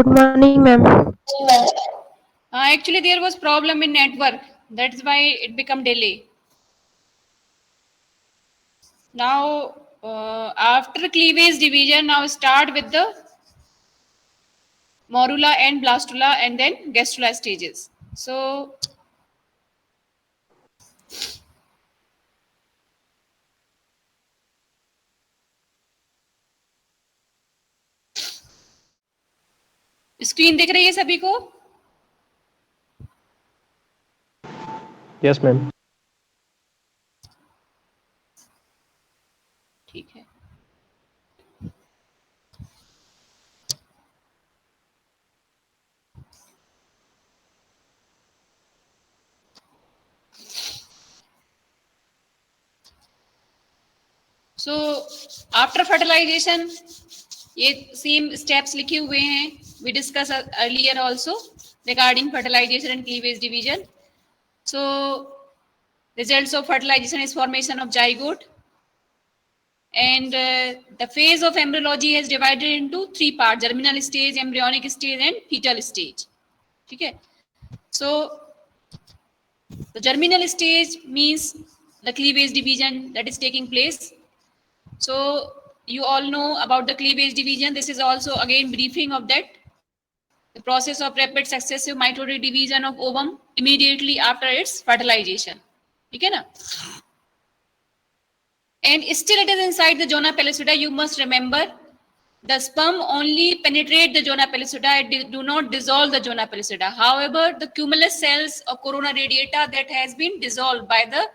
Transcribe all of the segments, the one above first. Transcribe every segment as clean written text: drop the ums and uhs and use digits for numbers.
Good morning, ma'am. Actually, there was problem in network. That's why it become delay. Now, after cleavage division, now start with the morula and blastula and then gastrula stages. So, screen दिख रही है सभी को? Yes, ma'am. ठीक है. So, after fertilization, ये same steps लिखे हुए हैं. We discussed earlier also regarding fertilization and cleavage division. So, results of fertilization is formation of zygote. And the phase of embryology is divided into three parts: germinal stage, embryonic stage, and fetal stage. Okay. So the germinal stage means the cleavage division that is taking place. So you all know about the cleavage division. This is also again briefing of that. The process of rapid successive mitotic division of ovum immediately after its fertilization. Okay, na? And still it is inside the zona pellucida. You must remember, the sperm only penetrate the zona pellucida. It do not dissolve the zona pellucida. However, the cumulus cells of corona radiata that has been dissolved by the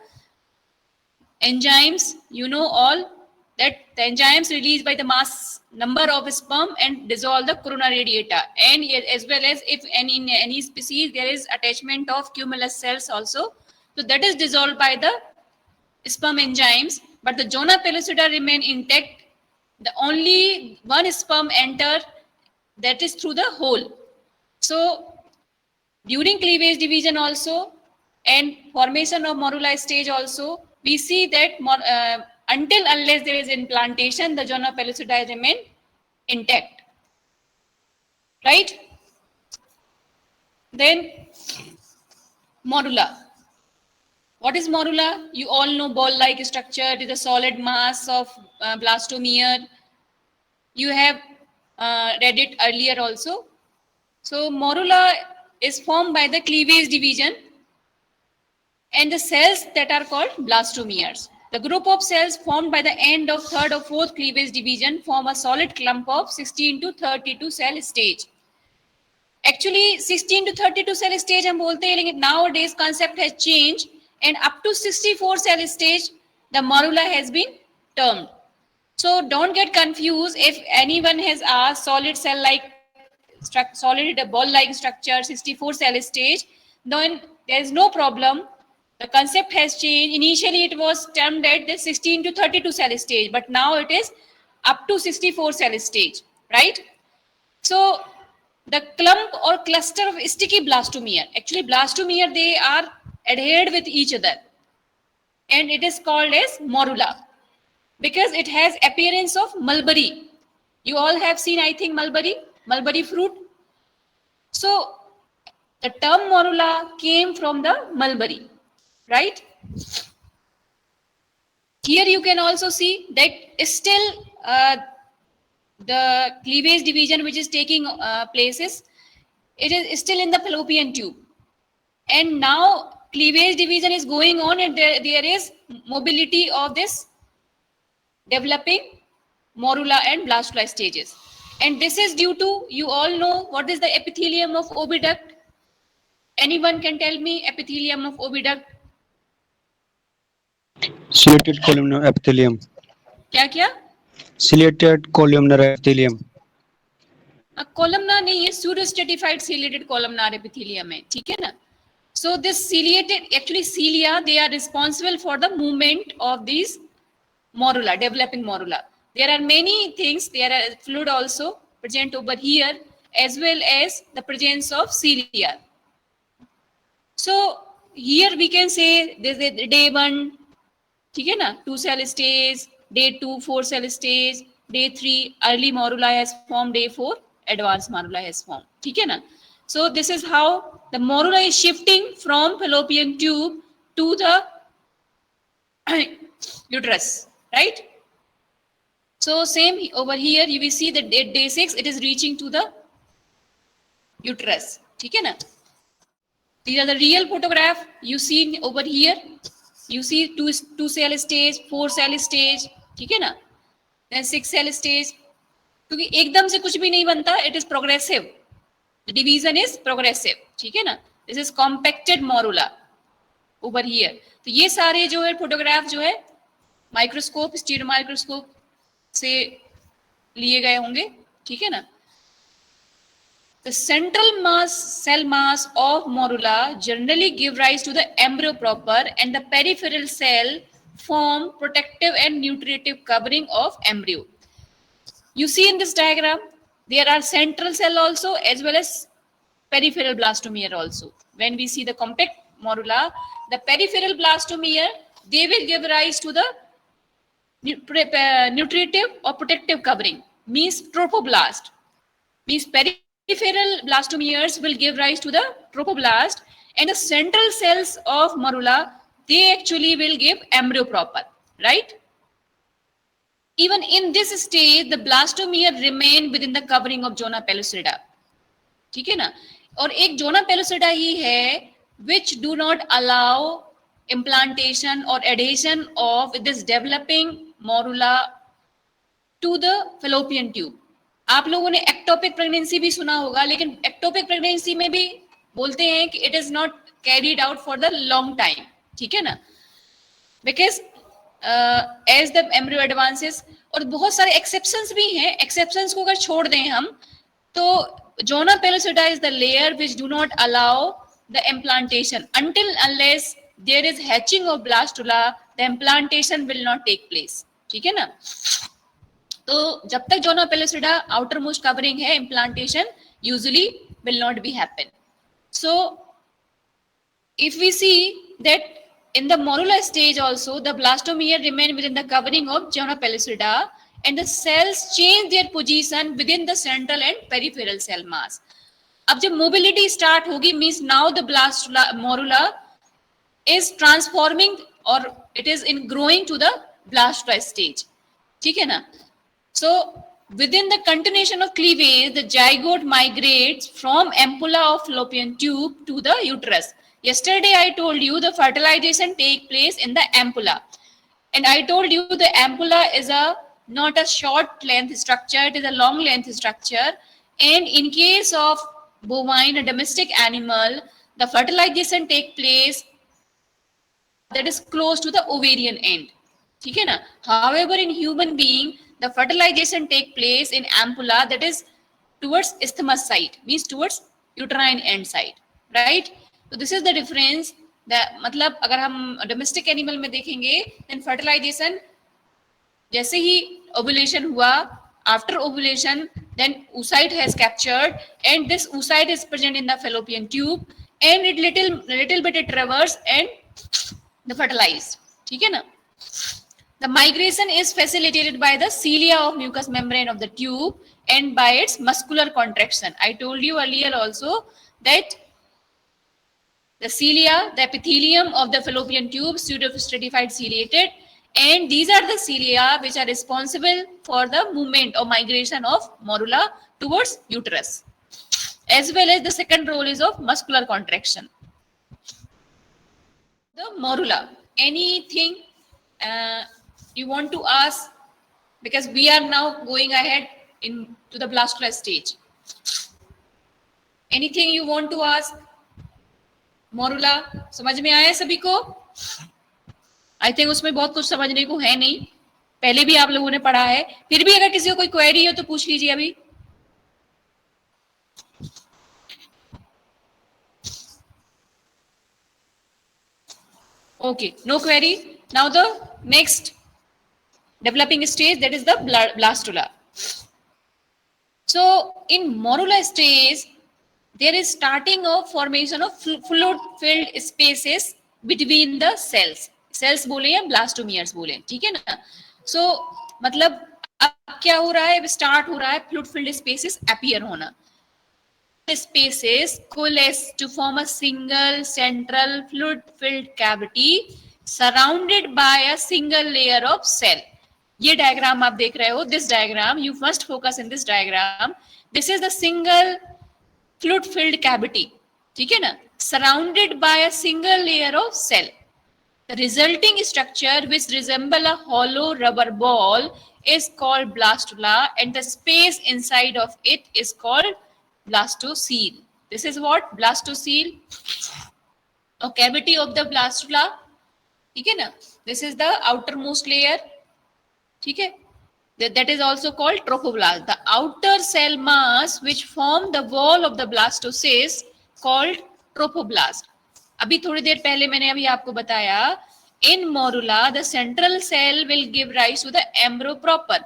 enzymes, you know all that the enzymes released by the mass number of sperm and dissolve the corona radiata. And as well as if in any species there is attachment of cumulus cells also, so that is dissolved by the sperm enzymes, but the zona pellucida remain intact. The only one sperm enter, that is through the hole. So during cleavage division also and formation of morula stage also, we see that until unless there is implantation, the zona pellucida remain intact, right? Then morula. What is morula? You all know ball-like structure. It is a solid mass of blastomere. You have read it earlier also. So morula is formed by the cleavage division and the cells that are called blastomeres. The group of cells formed by the end of third or fourth cleavage division form a solid clump of 16 to 32 cell stage. Actually 16 to 32 cell stage हम बोलते हैं, लेकिन nowadays concept has changed and up to 64 cell stage the morula has been termed. So don't get confused if anyone has asked solid cell like solid ball like structure 64 cell stage, then there is no problem. The concept has changed. Initially it was termed at the 16 to 32 cell stage, but now it is up to 64 cell stage, right? So the clump or cluster of sticky blastomere, actually blastomere, they are adhered with each other and it is called as morula because it has appearance of mulberry. You all have seen, I think, mulberry fruit. So the term morula came from the mulberry, right? Here you can also see that still the cleavage division which is taking places, it is still in the fallopian tube. And now cleavage division is going on and there is mobility of this developing morula and blastula stages. And this is due to, you all know what is the epithelium of oviduct? Anyone can tell me epithelium of oviduct? Ciliated columnar epithelium. क्या? Ciliated columnar epithelium. Columnar नहीं, ये pseudostratified ciliated columnar epithelium है, ठीक है ना? So this ciliated, actually cilia, they are responsible for the movement of these morula, developing morula. There are many things. There are fluid also present over here, as well as the presence of cilia. So here we can say this is day 1, ठीक है ना, 2 cell stage, day 2 4 cell stage, day 3 early morula has formed, day 4 advanced morula has formed. ठीक है ना? So this is how the morula is shifting from fallopian tube to the uterus, right? So same over here, you will see that at day 6 it is reaching to the uterus. ठीक है ना? These are the real photograph you see over here. You see two cell stage, 4 cell stage, ठीक है ना? Then 6 cell stage. क्योंकि एकदम से कुछ भी नहीं बनता, it is progressive. The division is progressive, ठीक है ना? This is compacted morula over here. तो ये सारे जो है फोटोग्राफ जो है माइक्रोस्कोप, स्टीरियो माइक्रोस्कोप से लिए गए होंगे, ठीक है ना? The central mass, cell mass of morula generally give rise to the embryo proper, and the peripheral cell form protective and nutritive covering of embryo. You see in this diagram, there are central cell also as well as peripheral blastomere also. When we see the compact morula, the peripheral blastomere, they will give rise to the nutritive or protective covering, means trophoblast, means peripheral blastomeres will give rise to the trophoblast, and the central cells of morula, they actually will give embryo proper, right? Even in this stage, the blastomere remain within the covering of zona pellucida, ठीक है ना? और एक zona pellucida ही है which do not allow implantation or adhesion of this developing morula to the fallopian tube. आप लोगों ने ectopic pregnancy भी सुना होगा, लेकिन एक्टोपिक प्रेगनेंसी में भी बोलते हैं कि it is not carried out for the long time, ठीक है ना? Because as the embryo advances, और बहुत सारे एक्सेप्शंस भी हैं. एक्सेप्शंस को अगर छोड़ दें हम, तो zona pellucida is the layer which do not allow the implantation until unless there is hatching of blastula, the implantation will not take place, ठीक है ना? तो जब तक zona pellucida outermost covering है, implantation usually will not be happen. So if we see that in the morula stage also, the blastomere remain within the covering of zona pellucida, and the cells change their position within the central and peripheral cell mass. अब जब mobility start होगी, means now the morula is transforming or it is in growing to the blastula stage, ठीक है ना? So within the continuation of cleavage, the zygote migrates from ampulla of fallopian tube to the uterus. Yesterday I told you the fertilization take place in the ampulla, and I told you the ampulla is not a short length structure, it is a long length structure, and in case of bovine, a domestic animal, the fertilization take place that is close to the ovarian end, ठीक है ना? However, in human being, the fertilization take place in ampulla, that is towards isthmus side, means towards uterine end side, right? So this is the difference. मतलब अगर हम domestic animal में देखेंगे, then fertilization जैसे ही ovulation हुआ, after ovulation, then oocyte has captured, and this oocyte is present in the fallopian tube, and it little bit it traverse and the fertilized, ठीक है ना? The migration is facilitated by the cilia of mucous membrane of the tube and by its muscular contraction. I told you earlier also that the cilia, the epithelium of the fallopian tube, pseudostratified ciliated, and these are the cilia which are responsible for the movement or migration of morula towards uterus, as well as the second role is of muscular contraction. The morula, anything you want to ask, because we are now going ahead into the blastula stage. Anything you want to ask? Morula समझ में आया सभी को? I think उसमें बहुत कुछ समझने को है नहीं, पहले भी आप लोगों ने पढ़ा है. फिर भी अगर किसी को कोई क्वेरी हो तो पूछ लीजिए अभी. Okay, no query. Now the next developing stage, that is the blastula. So in morula stage, there is starting of formation of fluid filled spaces between the cells. Cells बोले या blastomeres बोले, ठीक है ना? So मतलब अब अब क्या हो रहा है, स्टार्ट हो रहा है फ्लूइड फिल्ड स्पेसेस अपीयर होना. Spaces coalesce to form a single central fluid filled cavity surrounded by a single layer of cell. ये डायग्राम आप देख रहे हो, this diagram, you must focus in this diagram. This is the single fluid filled cavity, ठीक है ना, surrounded by a single layer of cell. The resulting structure, which resemble a hollow rubber ball, is called blastula, and the space inside of it is called blastocele. This is what blastocele, a cavity of the blastula. ठीक है ना? This is the outermost layer. ठीक है? That is also called trophoblast. The outer cell mass which form the wall of the blastocyst called trophoblast. अभी थोड़ी देर पहले मैंने अभी आपको बताया, in morula the central cell will give rise to the embryo proper,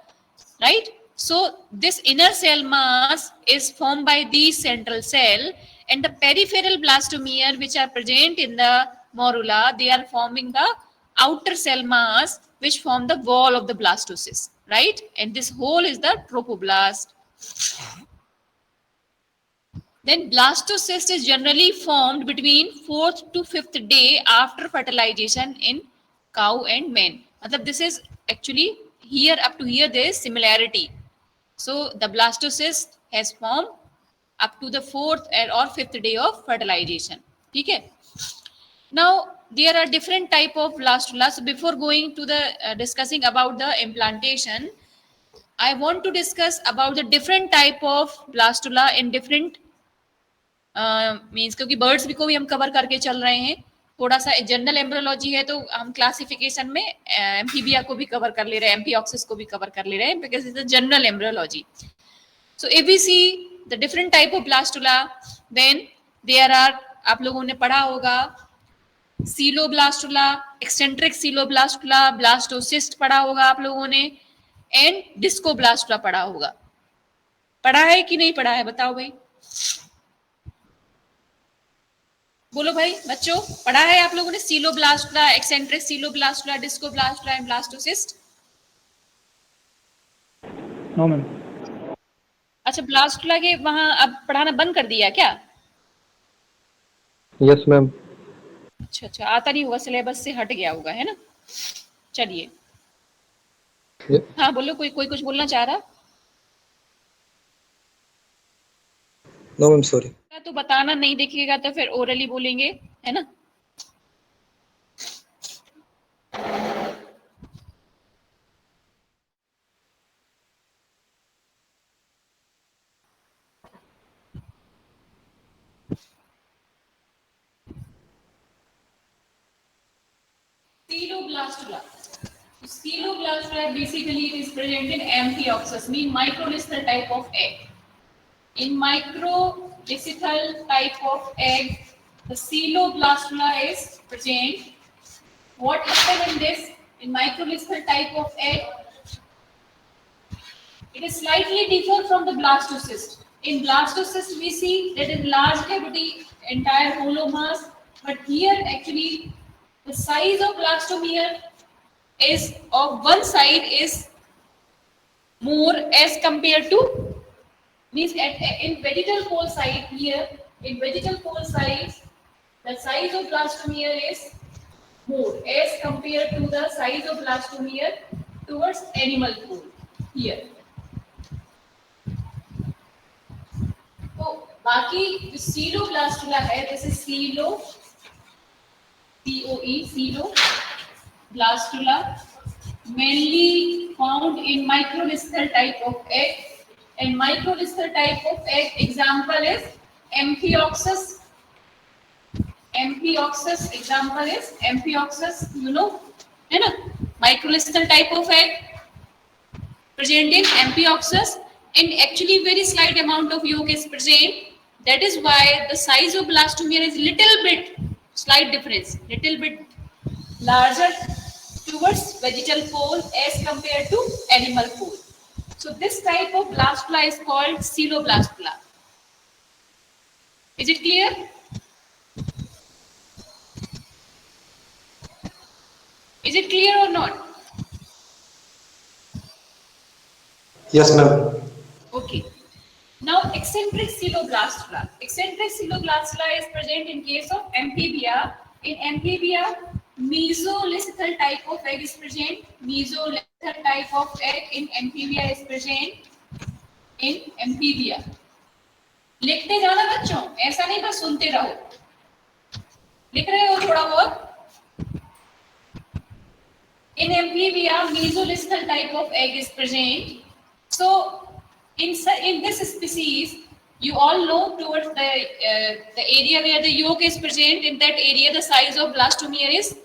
right? So this inner cell mass is formed by the central cell, and the peripheral blastomere which are present in the morula, they are forming the outer cell mass which form the wall of the blastocyst, right? And this whole is the trophoblast. Then blastocyst is generally formed between 4th to 5th day after fertilization in cow and man. मतलब this is actually here, up to here there is similarity. So the blastocyst has formed up to the 4th or 5th day of fertilization. ठीक है? Now there are different type of blastula. So before going to the discussing about the implantation, I want to discuss about the different type of blastula in different means, क्योंकि birds भी को भी हम cover करके चल रहे हैं. थोड़ा सा जनरल एम्ब्रियोलॉजी है तो हम क्लासिफिकेशन में एम्फीबिया को भी कवर कर ले रहे हैं, एम्फिऑक्सिस को भी कवर कर ले रहे हैं, because it's a general embryology. So if we see the different type of blastula, then there are, आप लोगों ने पढ़ा होगा सीलोब्लास्टुला, एक्सेंट्रिक सीलोब्लास्टुला, ब्लास्टोसिस्ट पढ़ा होगा आप लोगों ने, एंड डिस्कोब्लास्टुला पढ़ा होगा. पढ़ा है कि नहीं पढ़ा है, बताओ भाई, बोलो भाई बच्चों, पढ़ा है आप लोगों ने coeloblastula, eccentric coeloblastula, discoblastula and blastocyst? No ma'am. अच्छा, ब्लास्टुला के वहां अब पढ़ाना बंद कर दिया क्या? Yes ma'am. अच्छा अच्छा, आता नहीं होगा, सिलेबस से हट गया होगा, है ना. चलिए, हाँ बोलो, कोई कोई कुछ बोलना चाह रहा? No ma'am, sorry. तो बताना, नहीं दिखेगा तो फिर ओरली बोलेंगे, है ना. Steloblastula. Steloblastula basically it is present in Amphioxus, mean microlithal type of egg. In microlithal type of egg, the Steloblastula is present. What happens in this? In microlithal type of egg, it is slightly different from the blastocyst. In blastocyst, we see that is large cavity, entire hollow mass, but here actually the size of blastomere is of one side is more as compared to, means in vegetal pole side here, in vegetal pole size, the size of blastomere is more as compared to the size of blastomere towards animal pole here. तो बाकी जो सीलोब्लास्टुला है, this is silo, COE, सीलोब्लास्टुला, mainly found in microlithal type of egg, and microlithal type of egg example is Amphioxus. Amphioxus example is Amphioxus, you know, है ना, microlithal type of egg present in Amphioxus, and actually very slight amount of yolk is present. That is why the size of blastomere is little bit, slight difference, little bit larger towards vegetal pole as compared to animal pole. So this type of blastula is called coeloblastula. Is it clear? Is it clear or not? Yes, ma'am. Okay. Now, eccentric coeloblastula. Eccentric coeloblastula is present in case of amphibia. In amphibia, mesolithical type of egg is present. Mesolithical type of egg in amphibia is present in amphibia. लिखते जाना बच्चों, ऐसा नहीं बस सुनते रहो. लिख रहे हो थोड़ा बहुत? In amphibia, mesolithical type of egg is present. So, in this species, you all know towards the area where the yolk is present. In that area, the size of blastomere is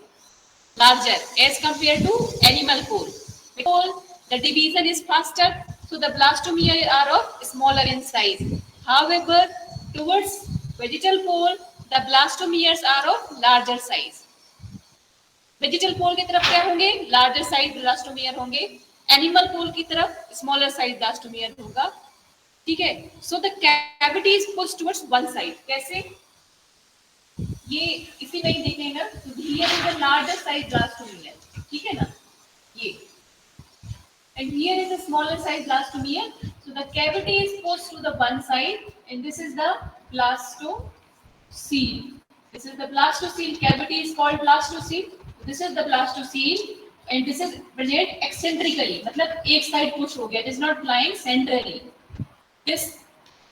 larger as compared to animal pole. Because the division is faster, so the blastomere are of smaller in size. However, towards vegetal pole, the blastomeres are of larger size. Vegetal pole की तरफ क्या होंगे? Larger size blastomere होंगे. Animal pole की तरफ smaller size blastomere होगा. ठीक है. So the cavity is pushed towards one side. कैसे? ये इसी में ही देखेंगे. तो here is the larger size blastomere. ठीक है ना? ये and here is a smaller size blastomere. So the cavity is pushed to the one side, and this is the blastocele. This is the blastocele. Cavity is called blastocele. This is the blastocele, and this is present eccentrically. मतलब एक side push हो गया. It is not lying centrally. This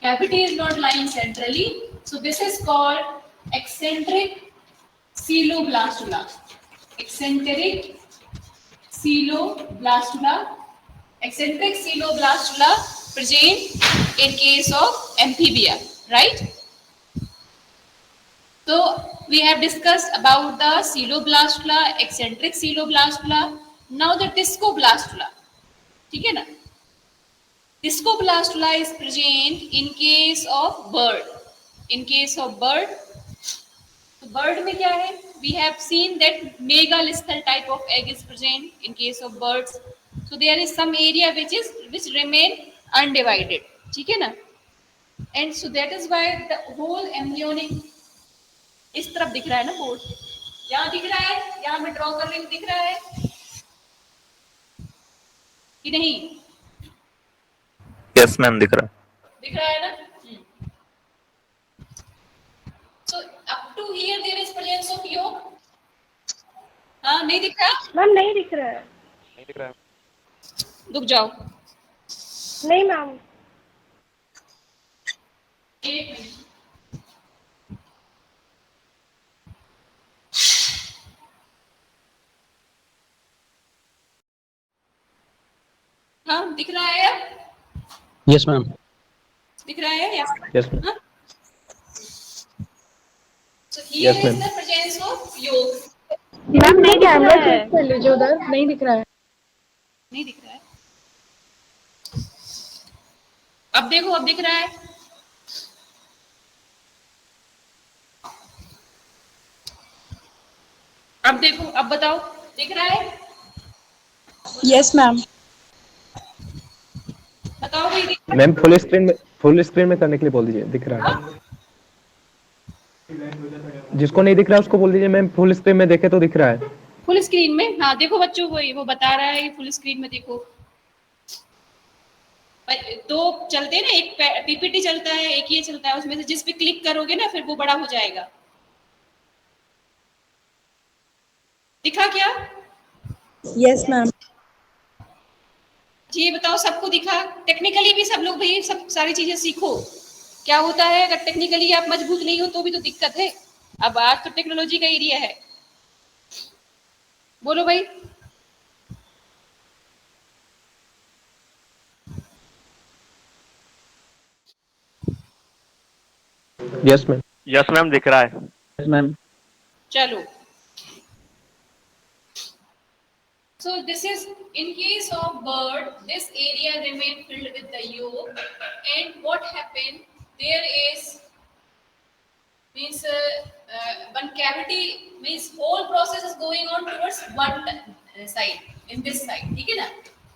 cavity is not lying centrally, so this is called eccentric coeloblastula. Eccentric coeloblastula. Eccentric coeloblastula present in case of amphibia, right? So we have discussed about the coeloblastula, eccentric coeloblastula. Now the discoblastula. ठीक है ना? Discoblastula is present in case of bird. In case of bird, तो bird में क्या है? We have seen that megalithical type of egg is present in case of birds. So there is some area which remain undivided. ठीक है ना? And so that is why the whole embryonic इस तरफ दिख रहा है ना बोर्ड. यहाँ दिख रहा है. यहाँ मैं ड्रॉ कर रही हूँ. दिख रहा है कि नहीं? यस मैम दिख रहा है. दिख रहा है ना? So up to here there is presence of yolk. हाँ नहीं दिख रहा? मैम नहीं दिख रहा है. नहीं दिख रहा है. रुक जाओ. नहीं मैम. एक मिनट. हाँ दिख रहा है अब? Yes, ma'am. दिख रहा है या? Yes, ma'am. हाँ? So here Yes, is ma'am. the presence of yolk. Ma'am नहीं कैमरा चेक कर लीजिए उधर. नहीं दिख रहा है. नहीं दिख रहा है. अब देखो, अब दिख रहा है. अब देखो, अब बताओ, दिख रहा है? Yes ma'am. बताओ भाई, दिख रहा है? मैम फुल स्क्रीन में करने के लिए बोल दीजिए. दिख रहा है. जिसको नहीं दिख रहा है उसको बोल दीजिए मैम फुल स्क्रीन में देखे तो दिख रहा है. फुल स्क्रीन में. हाँ देखो बच्चों को, वो बता रहा है कि फुल स्क्रीन में देखो. तो चलते हैं ना, एक पीपीटी चलता है, एक ये चलता है. उसमें से जिस पे क्लिक करोगे ना फिर वो बड़ा हो जाएगा. दिखा क्या? Yes ma'am. जी बताओ, सबको दिखा? टेक्निकली भी सब लोग भाई सब सारी चीजें सीखो. क्या होता है अगर टेक्निकली आप मजबूत नहीं हो तो भी तो दिक्कत है. अब आज तो टेक्नोलॉजी का एरिया है. बोलो भाई. Yes ma'am. यस मैम दिख रहा है. Yes, ma'am. चलो. So this is in case of bird, this area remain filled with the yolk, and what happened? There is means one cavity, means whole process is going on towards one side. In this side, ठीक है ना?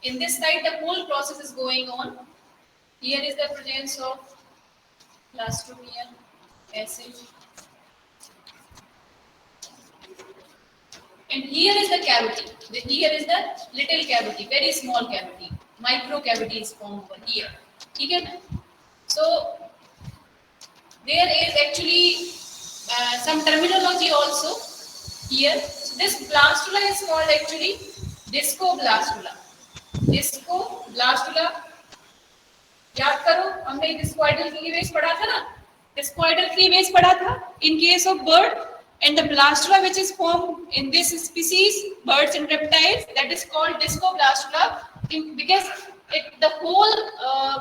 In this side the whole process is going on. Here is the presence of blastomere acid. And here is the cavity. Here is the little cavity, very small cavity. micro cavity is formed over here. ठीक है ना? So there is actually some terminology also here. So this blastula is called actually discoblastula. Discoblastula, याद करो हमने discoidal cleavage पढ़ा था ना, discoidal cleavage पढ़ा था in case of bird, and the blastula which is formed in this species, birds and reptiles, that is called discoblastula, because the whole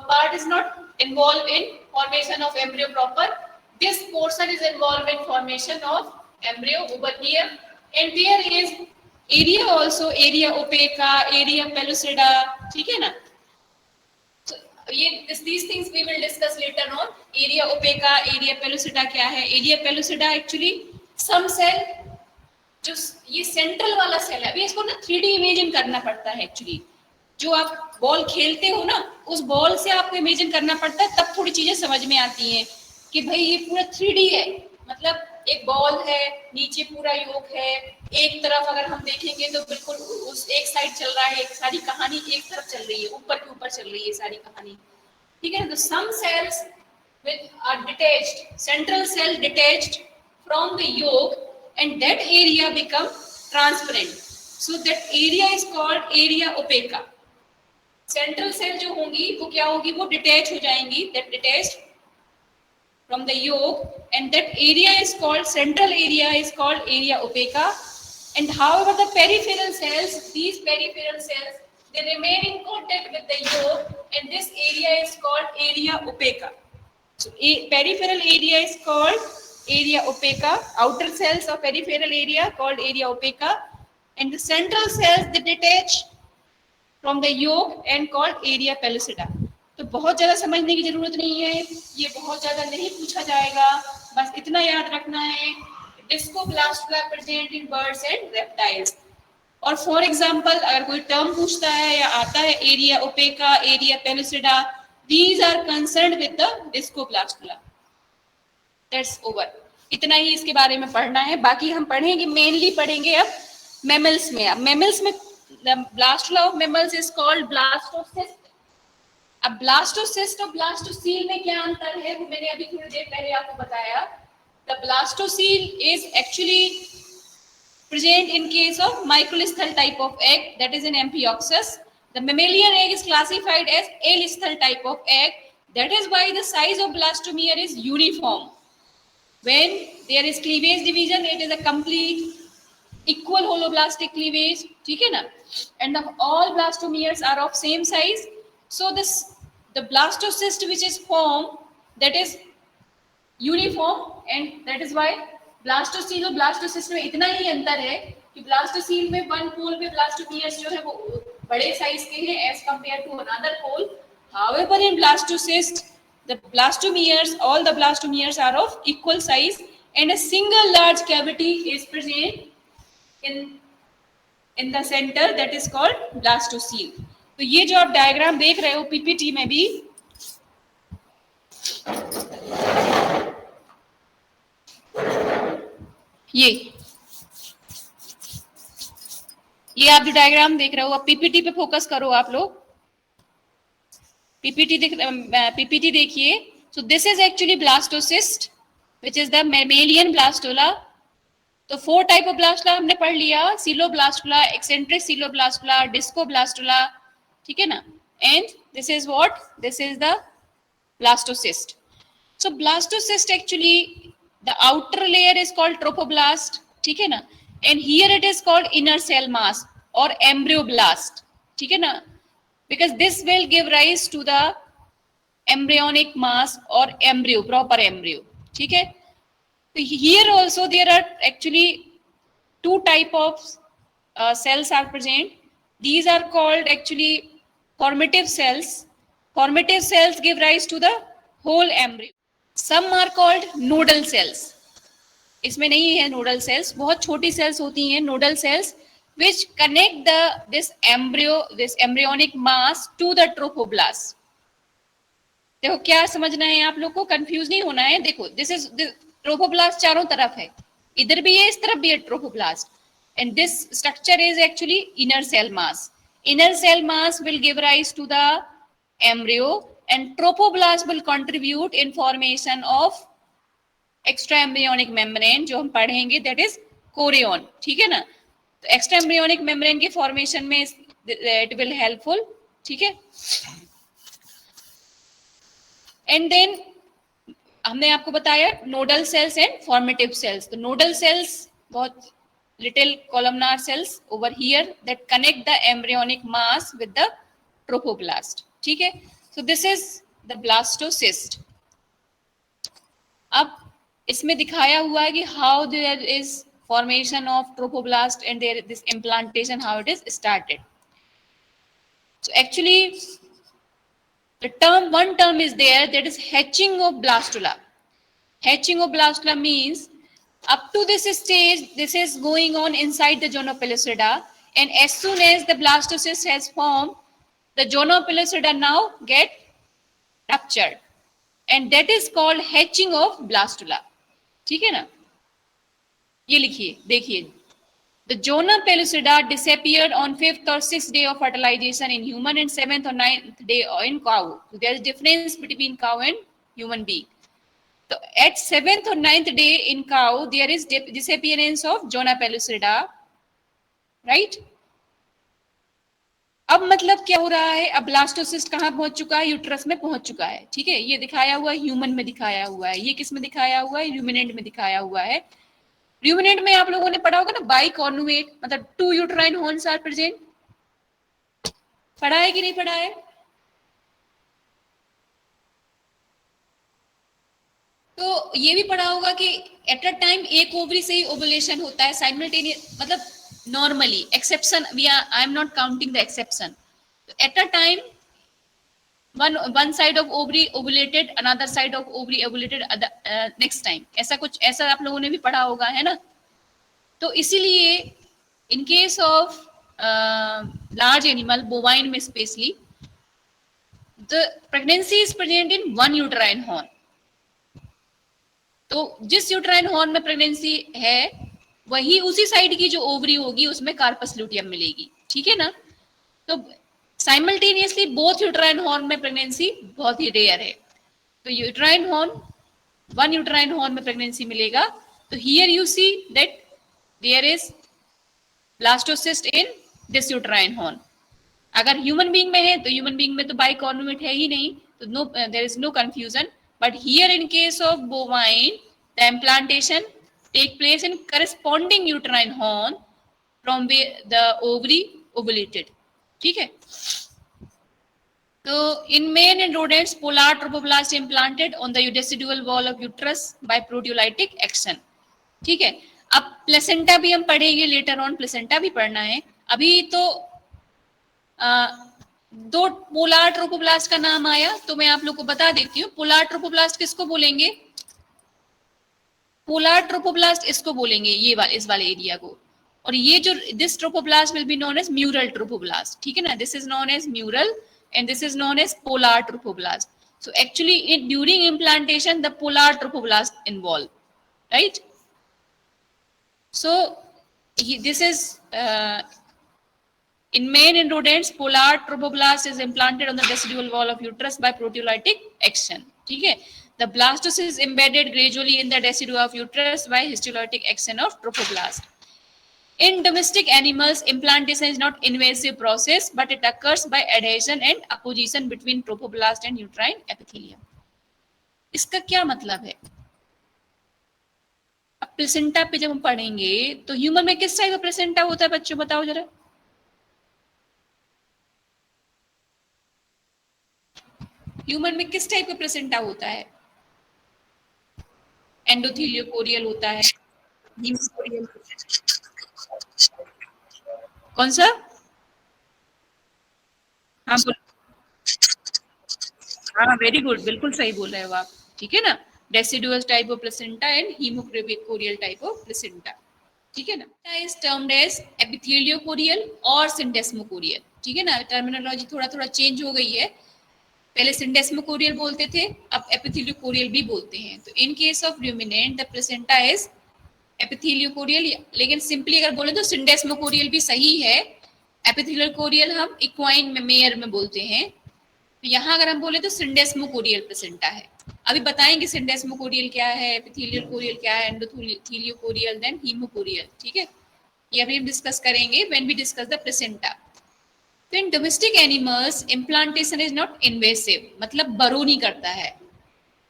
part is not involved in formation of embryo proper. This portion is involved in formation of embryo over here, and there is area also, area opaca, area pellucida, ठीक है ना? So these things we will discuss later on. Area opaca, area pellucida क्या है? Area pellucida actually some cell, जो ये central वाला cell है, अभी इसको ना 3D इमेजिन करना पड़ता है एक्चुअली. जो आप बॉल खेलते हो ना, उस बॉल से आपको इमेजिन करना पड़ता है, तब थोड़ी चीजें समझ में आती हैं कि भाई ये पूरा 3D है. मतलब एक बॉल है, नीचे पूरा योग है, एक तरफ अगर हम देखेंगे तो बिल्कुल उस एक साइड चल रहा है, एक सारी कहानी एक तरफ चल रही है, ऊपर के ऊपर चल रही है सारी कहानी, ठीक है ना? तो some cells with are detached, central cell detached from the yolk, and that area become transparent, so that area is called area opaca. Central cell जो होंगी वो क्या होगी, वो डिटैच हो जाएंगी, that detached from the yolk, and that area is called, central area is called area opaca. And however the peripheral cells, these peripheral cells, they remain in contact with the yolk, and this area is called area opaca. So peripheral area is called area opaca, outer cells of peripheral area called area opaca, and the central cells they detach from the yolk and called area pellucida. तो बहुत ज्यादा समझने की जरूरत नहीं है, ये बहुत ज्यादा नहीं पूछा जाएगा, बस इतना याद रखना है, discoblastula present in birds and reptiles. और फॉर एग्जांपल अगर कोई टर्म पूछता है या आता है area opaca, area pellucida, these are concerned with the discoblastula. That's over. इतना ही इसके बारे में पढ़ना है, बाकी हम पढ़ेंगे, मेनली पढ़ेंगे अब मैमल्स में. अब मैमल्स में blastula of mammals is called blastocyst. अब ब्लास्टोसिस्ट और ब्लास्टोसील में क्या अंतर है, वो मैंने अभी थोड़ी देर पहले आपको बताया. The blastocoel is actually present in case of microlecithal type of egg, that is in amphioxus. The mammalian egg is classified as alecithal type of egg, that is why the size of blastomere is uniform. When there is cleavage division, it is a complete equal holoblastic cleavage, ठीक है ना? And all blastomeres are of same size. So the blastocyst which is formed, that is uniform, and that is why blastocyst और blastocyst में इतना ही अंतर है कि blastocyst में one pole पे blastomeres जो है वो बड़े साइज के हैं as compared to another pole. However, in blastocyst, the blastomeres, all the blastomeres are of equal size, and a single large cavity is present in the center, that is called blastocyst. तो ये जो आप diagram देख रहे हो PPT में भी, ये आप जो डायग्राम देख रहे हो, आप पीपीटी पे फोकस करो आप लोग. पीपीटी देखिए. सो this is actually blastocyst which is the mammalian blastula. तो 4 टाइप ऑफ ब्लास्टुला हमने पढ़ लिया, सीलोब्लास्टुला, एक्सेंट्रिक सीलोब्लास्टुला, डिस्कोब्लास्टुला, ठीक है ना? And this is what, this is the blastocyst. So blastocyst actually the outer layer is called trophoblast, ठीक है ना? And here it is called inner cell mass और एम्ब्रियोब्लास्ट, ठीक है ना? Because this will give rise to the embryonic mass और embryo, proper embryo, ठीक है? तो here also there are actually 2 type of cells are present. These are called actually formative cells. Formative cells give rise to the whole embryo. Some are called nodal cells. इसमें नहीं है nodal cells, बहुत छोटी cells होती हैं nodal cells, which connect this embryonic mass to the trophoblast. देखो क्या समझना है आप लोग को, कंफ्यूज नहीं होना है. देखो दिस इज ट्रोफोब्लास्ट चारों तरफ है, इधर भी है, इस तरफ भी है trophoblast, and this structure is actually inner cell mass. inner cell mass will give rise to the embryo and trophoblast will contribute in formation of extra embryonic membrane जो हम पढ़ेंगे, that is chorion, ठीक है ना। तो extra embryonic membrane के formation में it will helpful, ठीक है। and then हमने आपको बताया nodal cells and formative cells। तो nodal cells बहुत little columnar cells over here that connect the embryonic mass with the trophoblast, ठीक है। so this is the blastocyst। अब इसमें दिखाया हुआ है कि how there is formation of trophoblast and there this implantation, how it is started। so actually the term, one term is there, that is hatching of blastula। hatching of blastula means up to this stage this is going on inside the zona pellucida, and as soon as the blastocyst has formed, the zona pellucida now get ruptured and that is called hatching of blastula, ठीक है ना। ये लिखिए, देखिए, the zona pellucida disappeared on 5th or 6th day of fertilization in human and 7th or 9th day in cow। so there is difference between cow and human being। so at 7th or 9th day in cow there is disappearance of zona pellucida, right। अब मतलब क्या हो रहा है, अब blastocyst कहाँ पहुंच चुका है, यूट्रस में पहुंच चुका है, ठीक है। ये दिखाया हुआ है ह्यूमन में दिखाया हुआ है, ये किस में दिखाया हुआ है, र्यूमिनेंट में दिखाया हुआ है। र्यूमिनेंट में आप लोगों ने पढ़ा होगा ना, बाइकॉर्नुएट, मतलब 2 यूट्राइन हॉर्न्स आर प्रेजेंट। पढ़ा है कि नहीं पढ़ा है? तो ये भी पढ़ा होगा कि एट अ टाइम एक ओवरी से ही ओवुलेशन होता है साइमल्टेनियस, मतलब normally exception I am not counting the exception। at a time one side of ovary ovulated, another side of ovary ovulated next time, ऐसा कुछ ऐसा आप लोगों ने भी पढ़ा होगा, है ना। तो इसीलिए in case of large animal, bovine में especially, the pregnancy is present in one uterine horn। तो जिस यूट्राइन हॉर्न में प्रेगनेंसी है वही उसी साइड की जो ओवरी होगी उसमें कार्पस ल्यूटियम मिलेगी, ठीक है ना। तो साइमल्टेनियसली बोथ यूट्राइन हॉर्न में प्रेगनेंसी बहुत ही रेयर है। तो uterine horn, one uterine horn में प्रेगनेंसी मिलेगा। तो here you see that there is blastocyst in this uterine horn. अगर ह्यूमन बीइंग में है तो ह्यूमन बीइंग में तो बाइकॉर्नुएट है ही नहीं, तो no there is no confusion. But here in case of bovine the implantation take place in corresponding uterine horn from where the ovary ovulated, ठीक है। तो in men and rodents polar trophoblast implanted on the decidual wall of uterus by proteolytic action, ठीक है। अब placenta भी हम पढ़ेंगे later on, placenta भी पढ़ना है। अभी तो दो पोलार ट्रोफोब्लास्ट का नाम आया तो मैं आप लोग को बता देती हूँ। पोलार ट्रोफोब्लास्ट किसको बोलेंगे, पोलार ट्रोफोब्लास्ट इसको बोलेंगे, ये वाले इस वाले एरिया को। और ये जो this trophoblast will be known as mural trophoblast, ठीक है ना। This is known as mural and this is known as polar trophoblast. So actually it during implantation the polar trophoblast involve, right. So this is in men and rodents polar trophoblast is implanted on the decidual wall of uterus by proteolytic action, ठीक है। The blastocyst is embedded gradually in the residue of uterus by histolytic action of trophoblast। In domestic animals, implantation is not invasive process, but it occurs by adhesion and apposition between trophoblast and uterine epithelium। इसका क्या मतलब है? अब placenta पे जब हम पढ़ेंगे तो ह्यूमन में किस टाइप का प्लेसेंटा होता है बच्चों, बताओ जरा। ह्यूमन में किस टाइप का प्लेसेंटा होता है? एंडोथेलियोकोरियल होता है, हीमोकोरियल होता है। कौन सा? हाँ बोल, हाँ वेरी गुड, बिल्कुल सही बोल रहे हो आप, ठीक है ना। Decidual type of placenta and hemochorial type of placenta, ठीक है ना। इज टर्म्ड एज एपिथेलियोकोरियल और सिंडेस्मोकोरियल, ठीक है ना। टर्मिनोलॉजी थोड़ा थोड़ा चेंज हो गई है, पहले सिंडेस्मोकोरियल बोलते थे, अब एपिथेलियोकोरियल भी बोलते हैं। तो in case of ruminant the placenta is epitheliochorial, लेकिन सिंपली अगर बोले तो सिंडेस्मोकोरियल भी सही है, एपिथेलियल कोरियल हम इक्वाइन मेयर में बोलते हैं। तो यहाँ अगर हम बोले तो सिंडेस्मोकोरियल प्लेसेंटा है। अभी बताएंगे सिंडेस्मोकोरियल क्या है, एपिथेलियल कोरियल क्या है, एंडोथेलियो कोरियल, देन हीमोकोरियल। ठीक है, ये अभी हम डिस्कस करेंगे when we discuss the placenta. तो in domestic animals implantation is not invasive, मतलब बरो नहीं करता है।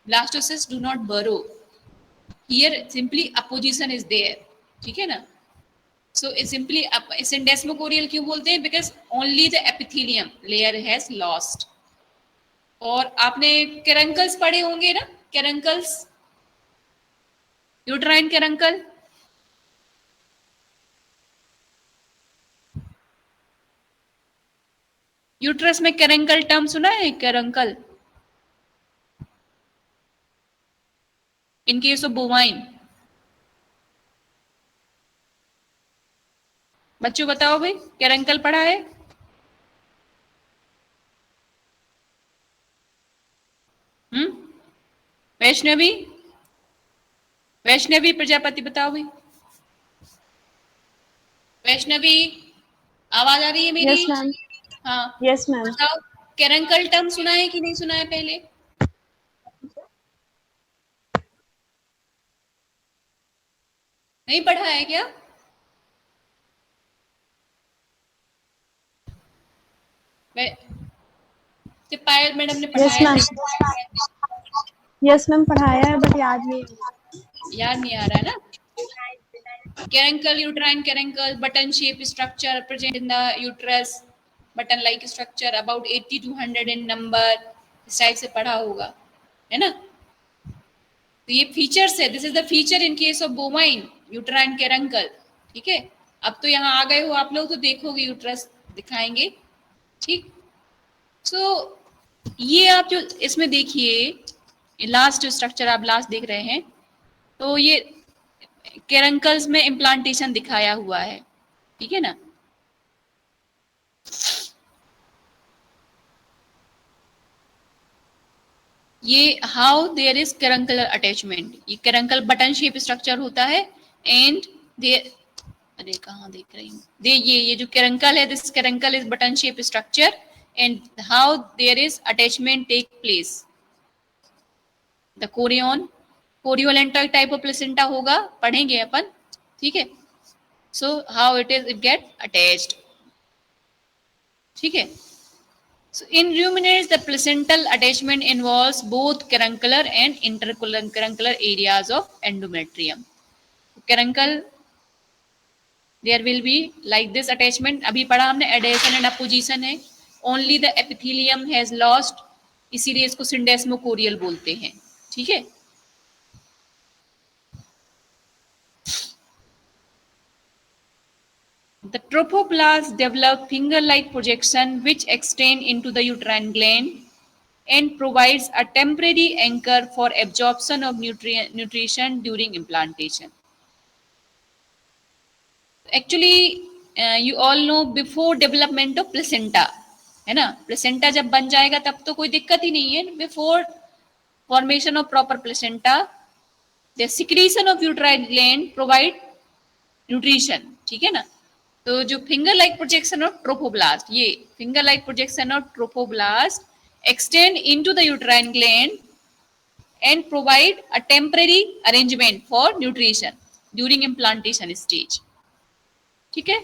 Blastocyst do not burrow, here simply apposition is there. ठीक है ना, सो सिंपली सिंडेस्मोकोरियल क्यों बोलते हैं, because only the epithelium layer has lost. और आपने कैरंकल्स पढ़े होंगे ना, कैरंकल्स, यूट्राइन कैरंकल। यूट्रस में कैरंकल टर्म सुना है, caruncle, in case of bovine. बच्चों बताओ भाई, कैरंकल पढ़ा है? वैष्णवी, वैष्णवी प्रजापति बताओ भाई। वैष्णवी, आवाज आ रही है मेरी? Yes ma'am. हाँ यस मैम। बताओ, कैरंकल टर्म सुना है कि नहीं सुना है पहले? नहीं पढ़ा है क्या? पायल मैडम ने यस पढ़ाया? यस मैम, पढ़ाया है बट याद नहीं। याद नहीं आ रहा है ना? Caruncle, uterine caruncle, button shape structure present in the uterus, button like structure, about 80 to 100 in number, इस टाइप से पढ़ा होगा, है ना? तो ये फीचर्स है, this is the feature in case of bovine, uterine caruncle. ठीक है, अब तो यहाँ आ गए हो आप लोग, तो देखोगे यूट्रस दिखाएंगे। ठीक, सो ये आप जो इसमें देखिए लास्ट जो स्ट्रक्चर आप लास्ट देख रहे हैं, तो ये कैरंकल्स में इम्प्लांटेशन दिखाया हुआ है। ठीक है ना, ये हाउ देयर इज कैरंकुलर अटैचमेंट, ये कैरंकल बटन शेप स्ट्रक्चर होता है एंड देयर, अरे कहाँ देख रही हूँ, दे ये जो कैरंकल है, this caruncle is button shape structure and how there is attachment take place. The chorion, chorioallantoic type of placenta होगा, पढ़ेंगे अपन। ठीक है, so how it get attached. ठीक है, so in ruminants the placental attachment involves both caruncular and intercaruncular areas of endometrium. Caruncle, there will be like this attachment, अभी पढ़ा हमने, adhesion and apposition है, only the epithelium has lost, इसीलिए इसको syndesmocoreal बोलते हैं। ठीक है, the trophoblast develop finger-like projection which extend into the uterine gland and provides a temporary anchor for absorption of nutrition during implantation. Actually, you all know before development of placenta, है ना, placenta जब बन जाएगा तब तो कोई दिक्कत ही नहीं है। Before formation of proper placenta, the secretion of uterine gland provide nutrition। ठीक है ना, तो जो finger like projection of trophoblast, ये finger like projection of trophoblast extend into the uterine gland and provide a temporary arrangement for nutrition during implantation stage. ठीक है,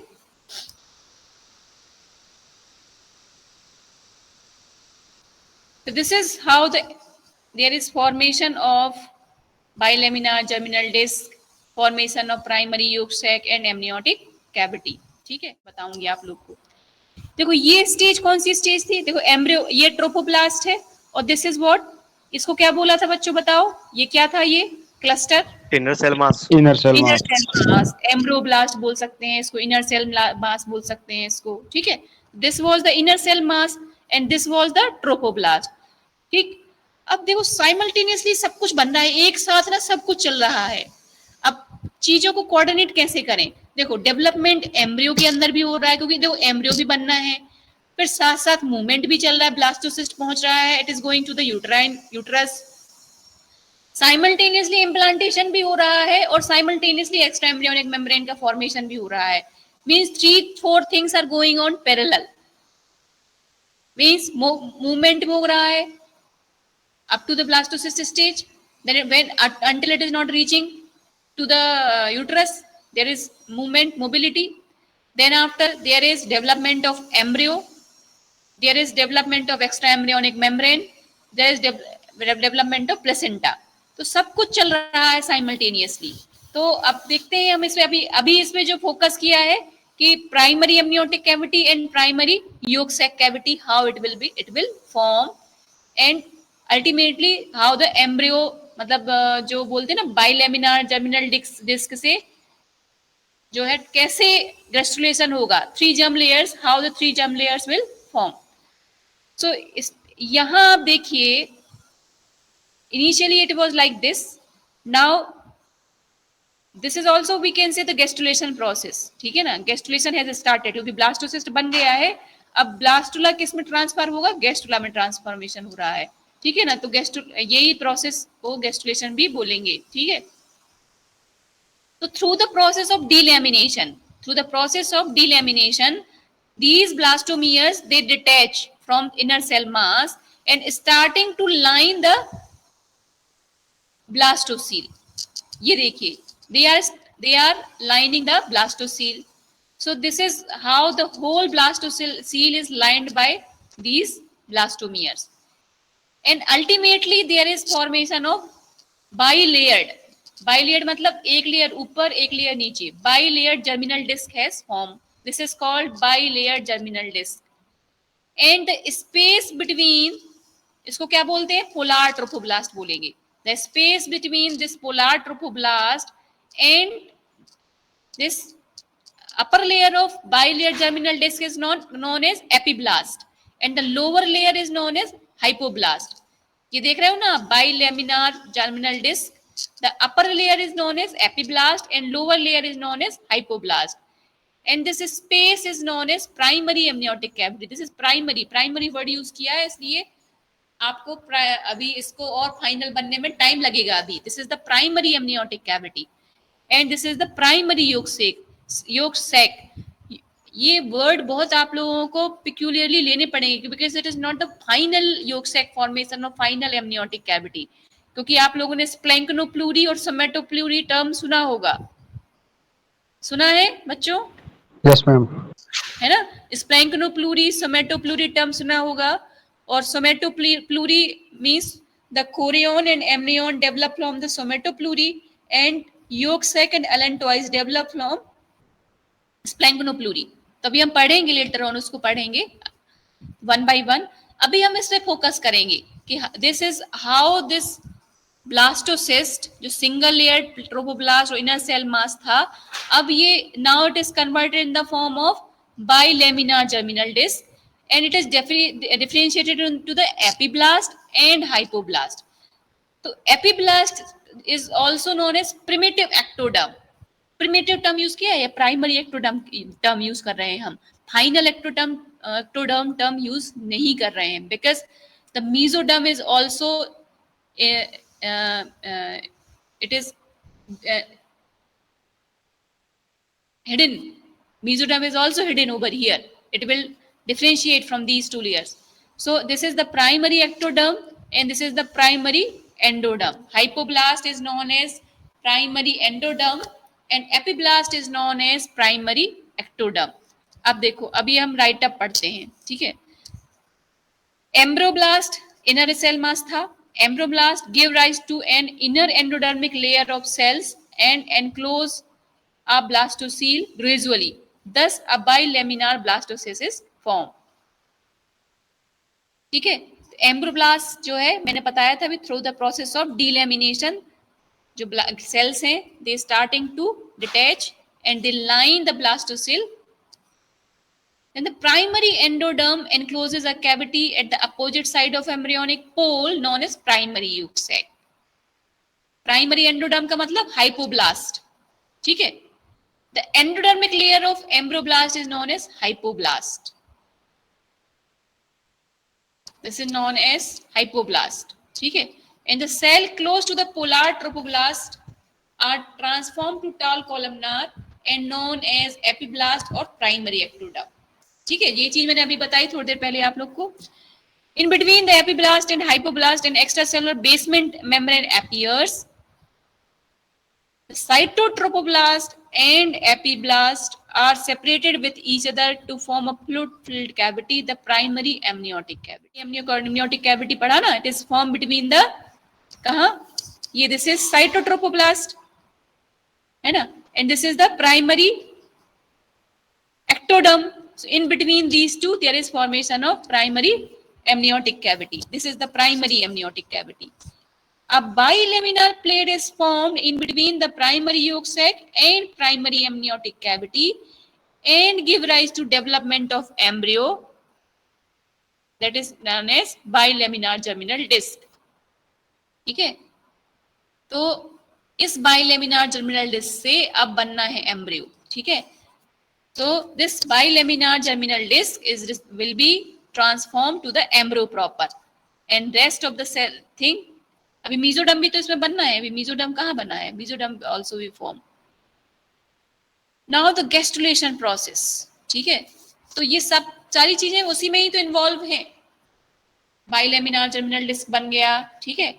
तो this is how there is formation of bilaminar germinal disc, formation of primary yolk sac and amniotic cavity. ठीक है, बताऊंगी आप लोग को। देखो ये स्टेज कौन सी स्टेज थी, देखो एम्ब्रियो, ये ट्रोफोब्लास्ट है और दिस इज व्हाट, इसको क्या बोला था बच्चों बताओ, ये क्या था, ये cluster, inner cell mass, inner cell mass, embryoblast बोल सकते हैं इसको, इनर सेल मास बोल सकते हैं इसको। ठीक है, this was the inner cell mass and this was the trophoblast. ठीक, अब देखो साइमल्टेनियसली सब कुछ बन रहा है, एक साथ ना सब कुछ चल रहा है। अब चीजों को कोऑर्डिनेट कैसे करें, देखो डेवलपमेंट एम्ब्रियो के अंदर भी हो रहा है, क्योंकि देखो एम्ब्रियो भी बनना है, फिर साथ साथ मूवमेंट भी चल रहा है, ब्लास्टोसिस्ट पहुंच रहा है, it is going to the uterine uterus, simultaneously implantation भी हो रहा है और साइमल्टेनियसली एक्स्ट्रा एम्ब्रियोनिक मेम्ब्रेन का फॉर्मेशन भी हो रहा है। means 3-4 things are going on parallel, means movement हो रहा है up to the blastocyst stage, then until it is not reaching to the uterus, there is movement, mobility. Then after, there is development of embryo, there is development of extra embryonic membrane, there is development of placenta. तो सब कुछ चल रहा है simultaneously. तो अब देखते हैं हम इसमें अभी इसमें जो फोकस किया है कि primary amniotic cavity and primary yolk sac cavity, how it will form, and ultimately how the embryo, मतलब जो बोलते हैं ना बाइलेमिनार जर्मिनल डिस्क से जो है कैसे ग्रेस्टुलेशन होगा, 3 germ layers, how the 3 germ layers will form. So यहाँ आप देखिए, initially it was like this, now this is also we can say the gastrulation process. ठीक है ना, gastrulation has started क्योंकि blastocyst बन गया है. अब ब्लास्टुला किस में ट्रांसफर होगा, गैस्ट्रुला में ट्रांसफॉर्मेशन हो रहा है. ठीक है ना, तो यही प्रोसेस को गैस्ट्रुलेशन भी बोलेंगे. ठीक है, तो through the process of delamination these blastomeres they detach from inner cell mass and starting to line the blastocele. ये देखिए, they are lining the blastocele. So this is how the whole blastocele is lined by these blastomeres, and ultimately there is formation of bilayered मतलब एक layer ऊपर एक layer नीचे, bilayered germinal disc has formed. This is called bilayered germinal disc. And the space between, इसको क्या बोलते हैं, polar trophoblast बोलेंगे. The space between this polar trophoblast and this upper layer of bilayered germinal disc is known as epiblast, and the lower layer is known as hypoblast. ये देख रहे हो ना, bilaminar germinal disc. The upper layer is known as epiblast and lower layer is known as hypoblast. And this space is known as primary amniotic cavity. This is primary word use किया है, इसलिए आपको अभी इसको और final बनने में time लगेगा अभी. This is the primary amniotic cavity and this is the primary yolk sac. ये वर्ड बहुत आप लोगों को peculiarly लेने पड़ेंगे because it is not the final yolk sac formation or final amniotic cavity. क्योंकि आप लोगों ने स्प्लैंक्नोप्लूरी और सोमेटोप्लूरी टर्म सुना होगा, सुना है बच्चों? Yes ma'am. है ना, स्प्लैंक्नोप्लूरी सोमेटोप्लूरी टर्म सुना होगा. और somatopleure means the chorion and amnion develop from the somatopleure and yolk sac and allantois develop from splanchnopleure. तो अभी हम पढ़ेंगे लेटर ऑन, उसको पढ़ेंगे वन बाय वन. अभी हम इस पे फोकस करेंगे कि this is how this blastocyst जो सिंगल लेयर ट्रोफोब्लास्ट और इनर सेल मास था, अब ये now it is converted in the form of bilaminar germinal disc and it is differentiated into the epiblast and hypoblast. तो epiblast is also known as primitive ectoderm. primitive term use किया है, primary ectoderm term use कर रहे हैं हम. final ectoderm term use नहीं कर रहे हैं because the mesoderm is also it is hidden. Mesoderm is also hidden over here. It will differentiate from these two layers. So this is the primary ectoderm and this is the primary endoderm. Hypoblast is known as primary endoderm and epiblast is known as primary ectoderm. अब देखो, अभी हम right up पढ़ते हैं. ठीक है, एम्ब्रोब्लास्ट inner cell mass था. Embryoblast give rise to an inner endodermic layer of cells and enclose a blastocele gradually. Thus a bilaminar blastocyst form. ठीक है, एम्ब्रोब्लास्ट जो है मैंने बताया था अभी, through the process of delamination जो सेल्स हैं they starting to detach and they line the blastocoel. Then the primary endoderm encloses a cavity at the opposite side of embryonic pole known as primary yolk sac. Primary endoderm का मतलब hypoblast. ठीक है, the endodermic layer of embryoblast is known as hypoblast. This is known as hypoblast. ठीक है, and the cell close to the polar trophoblast are transformed to tall columnar and known as epiblast or primary ectoderm. ठीक है, ये चीज मैंने अभी बताई थोड़ी देर पहले आप लोग को. In between the epiblast and hypoblast and extracellular basement membrane appears the cytotrophoblast and epiblast are separated with each other to form a fluid-filled cavity, the primary amniotic cavity. Amniotic cavity पढ़ा ना? It is formed between the कहाँ? ये this is cytotrophoblast है ना? And this is the primary ectoderm. So in between these two, there is formation of primary amniotic cavity. This is the primary amniotic cavity. A bilaminar plate is formed in between the primary yolk sac and primary amniotic cavity and give rise to development of embryo that is known as bilaminar germinal disc. ठीक है, तो इस bilaminar germinal disc से अब बनना है embryo. ठीक है, so this bilaminar germinal disc will be transformed to the embryo proper and rest of the cell thing. अभी mesoderm भी तो इसमें बनना है. अभी mesoderm कहाँ बना है? Mesoderm also we form. Now the gastrulation process. ठीक है, तो ये सब सारी चीजें उसी में ही तो इन्वॉल्व हैं. बाइलेमिनार जर्मिनल डिस्क बन गया. ठीक है,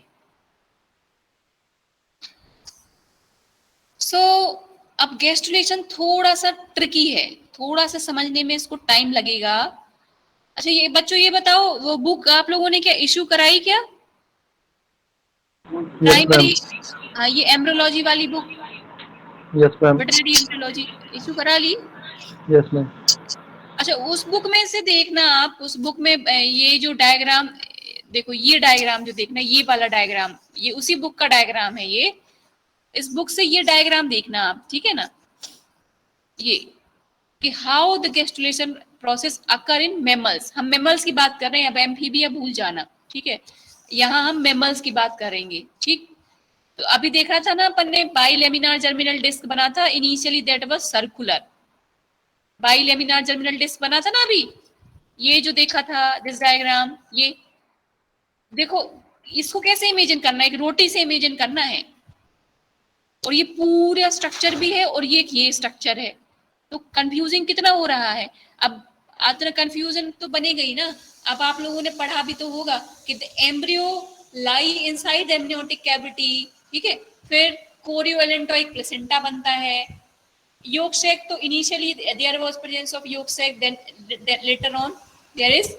सो अब गैस्ट्रुलेशन थोड़ा सा ट्रिकी है, थोड़ा सा समझने में इसको टाइम लगेगा. अच्छा ये बच्चों ये बताओ, वो बुक आप लोगों ने क्या इशू कराई क्या? प्राइमरी हाँ ये एम्ब्रोलॉजी वाली book, yes ma'am. Veterinary embryology issue करा ली? Yes ma'am. अच्छा उस बुक में से देखना आप, उस बुक में ये जो डायग्राम देखो, ये डायग्राम जो देखना, ये वाला डायग्राम, ये उसी बुक का डायग्राम है. ये इस बुक से ये डायग्राम देखना आप. ठीक है ना, ये कि how the gastrulation process occur in mammals. हम मैमल्स की बात कर रहे हैं, अब एम्फीबिया भूल जाना. ठीक है, यहाँ हम मैमल्स की बात करेंगे. ठीक, तो अभी देख रहा था ना अपन ने, बाइलेमिनार जर्मिनल डिस्क बना था initially, that was circular. Bilaminar germinal disc बना था ना अभी, ये जो देखा था दिस डायग्राम, ये देखो इसको कैसे इमेजिन करना है, एक रोटी से इमेजिन करना है, और ये पूरा स्ट्रक्चर भी है और ये स्ट्रक्चर है. तो कंफ्यूजिंग कितना हो रहा है. अब आतना कंफ्यूजन तो बनेगा ही ना. अब आप लोगों ने पढ़ा भी तो होगा कि the embryo lie inside amniotic cavity. ठीक है, फिर कोरियोलेंटोइक प्लेसेंटा बनता है. yolk sac तो initially there was presence of yolk sac, then later on there is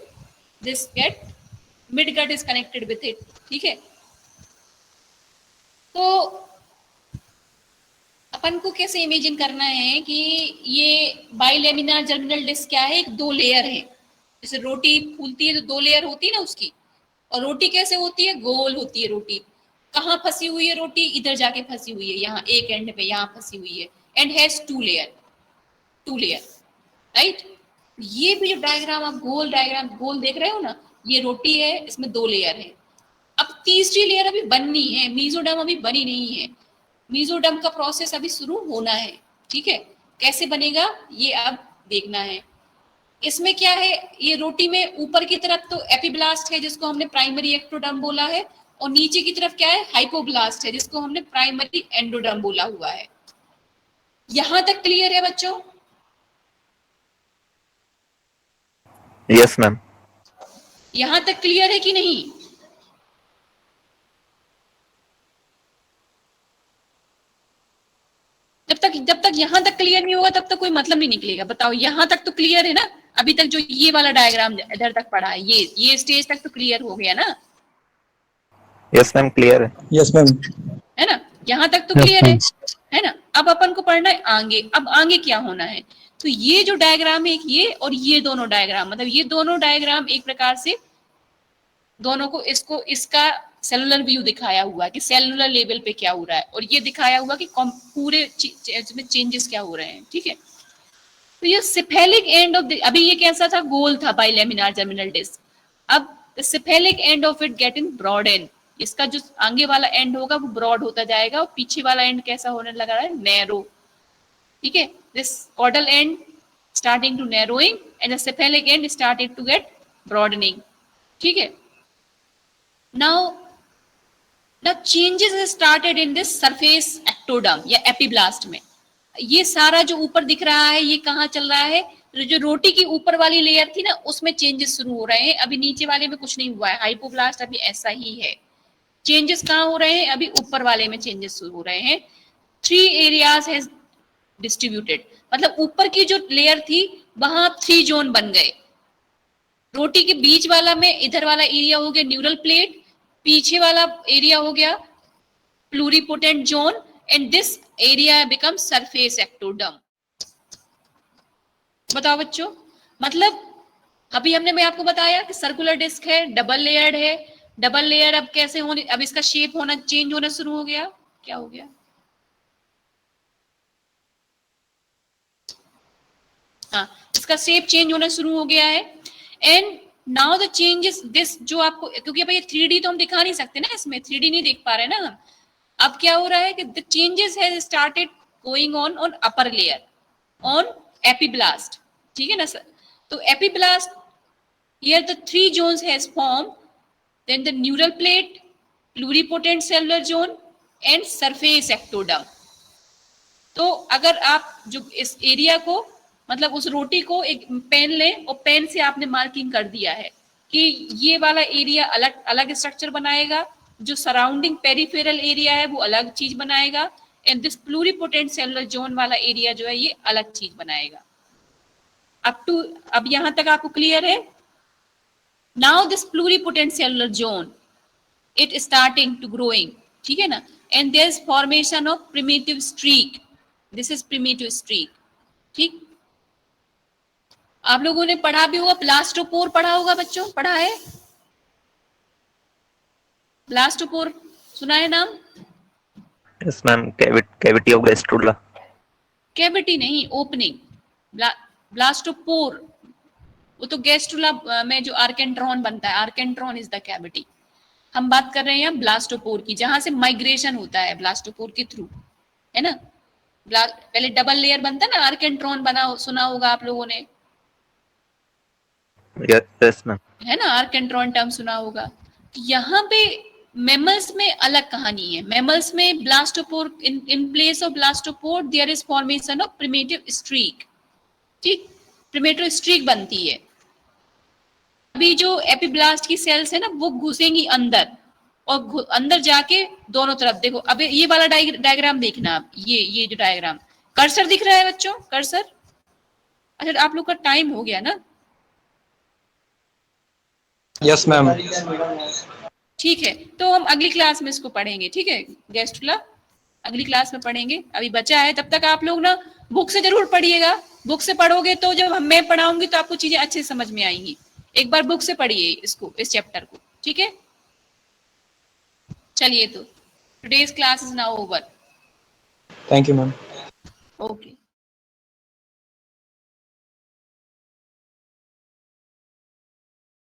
this gut midgut is connected with it. ठीक है, तो अपन को कैसे इमेजिन करना है कि ये बाइलेमिनार जर्मिनल डिस्क क्या है, एक दो लेयर है. जैसे रोटी फूलती है तो दो लेयर होती है ना उसकी, और रोटी कैसे होती है, गोल होती है रोटी. कहाँ फंसी हुई है रोटी, इधर जाके फंसी हुई है, यहाँ एक एंड पे यहाँ फंसी हुई है, and has two layer right. ये भी जो डायग्राम आप गोल देख रहे हो ना, ये रोटी है, इसमें दो लेयर है. अब तीसरी लेयर अभी बननी है, मीजोडर्म अभी बनी नहीं है. मीजोडर्म का प्रोसेस अभी शुरू होना है. ठीक है, कैसे बनेगा ये अब देखना है. इसमें क्या है, ये रोटी में ऊपर की तरफ तो एपिब्लास्ट है जिसको हमने प्राइमरी एक्टोडर्म बोला है, और नीचे की तरफ क्या है, हाइपोब्लास्ट है जिसको हमने प्राइमरी एंडोडर्म बोला हुआ है. यहां तक क्लियर है बच्चों? Yes ma'am. यहां तक क्लियर है कि नहीं? जब तक यहां तक क्लियर नहीं होगा तब तक कोई मतलब नहीं निकलेगा. बताओ यहां तक तो क्लियर है ना? अभी तक जो ये वाला डायग्राम इधर तक पढ़ा है, ये स्टेज तक तो क्लियर हो गया ना? यस मैम क्लियर है. Yes ma'am. है ना, यहां तक तो क्लियर है ना? अब अपन को पढ़ना है आगे. अब आगे क्या होना है, तो ये जो डायग्राम है एक ये, और ये दोनों डायग्राम, मतलब ये दोनों डायग्राम एक प्रकार से दोनों को इसका सेलुलर व्यू दिखाया हुआ है कि सेलुलर लेवल पे क्या हो रहा है, और ये दिखाया हुआ कि पूरे में चेंजेस क्या हो रहे हैं. ठीक है, तो ये सिफेलिक एंड ऑफ अभी ये कैसा था, गोल था बाइलेमिनार जर्मिनल डिस्क. अब the cephalic end of it get in broaden. इसका जो आगे वाला एंड होगा वो ब्रॉड होता जाएगा, और पीछे वाला एंड कैसा होने लगा है, नैरो. ठीक है, this caudal end starting to narrowing and the cephalic end started to get broadening. ठीक है, now the changes started in this surface ectoderm या epiblast में. ये सारा जो ऊपर दिख रहा है ये कहाँ चल रहा है, जो रोटी की ऊपर वाली लेयर थी ना उसमें चेंजेस शुरू हो रहे हैं, अभी नीचे वाले में कुछ नहीं हुआ है। हाइपोब्लास्ट अभी ऐसा ही है। चेंजेस कहाँ हो रहे हैं, अभी ऊपर वाले में चेंजेस शुरू हो रहे हैं। 3 एरियाज है डिस्ट्रीब्यूटेड, मतलब ऊपर की जो लेयर थी वहां 3 जोन बन गए। रोटी के बीच वाला में इधर वाला एरिया हो गया न्यूरल प्लेट, पीछे वाला एरिया हो गया pluripotent zone, and this area become surface ectoderm. बताओ बच्चों, मतलब अभी हमने मैं आपको बताया कि सर्कुलर डिस्क है, डबल लेयर्ड है। डबल लेयर अब कैसे होने, अब इसका शेप होना चेंज होना शुरू हो गया। क्या हो गया, हाँ इसका शेप चेंज होना शुरू हो गया है। And now the changes this, जो आपको, क्योंकि अब ये 3D तो हम दिखा नहीं सकते ना, इसमें 3D नहीं देख पा रहे ना हम। अब क्या हो रहा है कि the changes has started going on upper layer on epiblast, ठीक है ना सर। तो epiblast, here the 3 zones has formed, then the neural plate, pluripotent cellular zone and surface ectoderm। तो अगर आप जो इस एरिया को, मतलब उस रोटी को एक पेन लें और पेन से आपने मार्किंग कर दिया है कि ये वाला एरिया अलग अलग स्ट्रक्चर बनाएगा, जो सराउंडिंग पेरिफेरल एरिया है वो अलग चीज बनाएगा, and this pluripotent cellular zone वाला एरिया जो है ये अलग चीज बनाएगा। अब यहां तक आपको क्लियर है। Now this pluripotent cellular zone, it is starting to growing, ठीक है ना, and there is formation of primitive streak, this is primitive streak, ठीक। आप लोगों ने पढ़ा भी होगा, ब्लास्टोपोर पढ़ा होगा बच्चों, पढ़ा है ब्लास्टोपोर, सुना है नाम? Yes ma'am, cavity of gastrula. Cavity नहीं, ओपनिंग। ब्लास्टोपोर वो तो गैस्ट्रुला में जो आर्केंट्रॉन बनता है, आर्केंट्रॉन इज द कैविटी। हम बात कर रहे हैं ब्लास्टोपोर की, जहां से माइग्रेशन होता है ब्लास्टोपोर के थ्रू, है ना। पहले डबल लेयर बनता है ना, आर्केंट्रॉन बना, सुना होगा आप लोगों ने, Yes ma'am. है ना, आर्केंट्रॉन टर्म सुना होगा। यहाँ पे मैमल्स में अलग कहानी है। मैमल्स में blastopore, in place of blastopore there is formation of primitive streak, ठीक, प्रिमिटिव स्ट्रीक बनती है। अभी जो एपिब्लास्ट की सेल्स है ना वो घुसेंगी अंदर, और अंदर जाके दोनों तरफ देखो। अब ये वाला डायग्राम देखना आप, ये जो डायग्राम, कर्सर दिख रहा है बच्चों, कर्सर? अच्छा आप लोग का टाइम हो गया ना? Yes ma'am. ठीक है, तो हम अगली क्लास में इसको पढ़ेंगे, ठीक है, गैस्ट्रुला अगली क्लास में पढ़ेंगे। अभी बचा है, तब तक आप लोग ना बुक से जरूर पढ़िएगा। बुक से पढ़ोगे तो जब मैं पढ़ाऊंगी तो आपको चीजें अच्छे समझ में आएंगी। एक बार बुक से पढ़िए इसको, इस चैप्टर को, ठीक है। चलिए, तो today's class is now over. Thank you ma'am.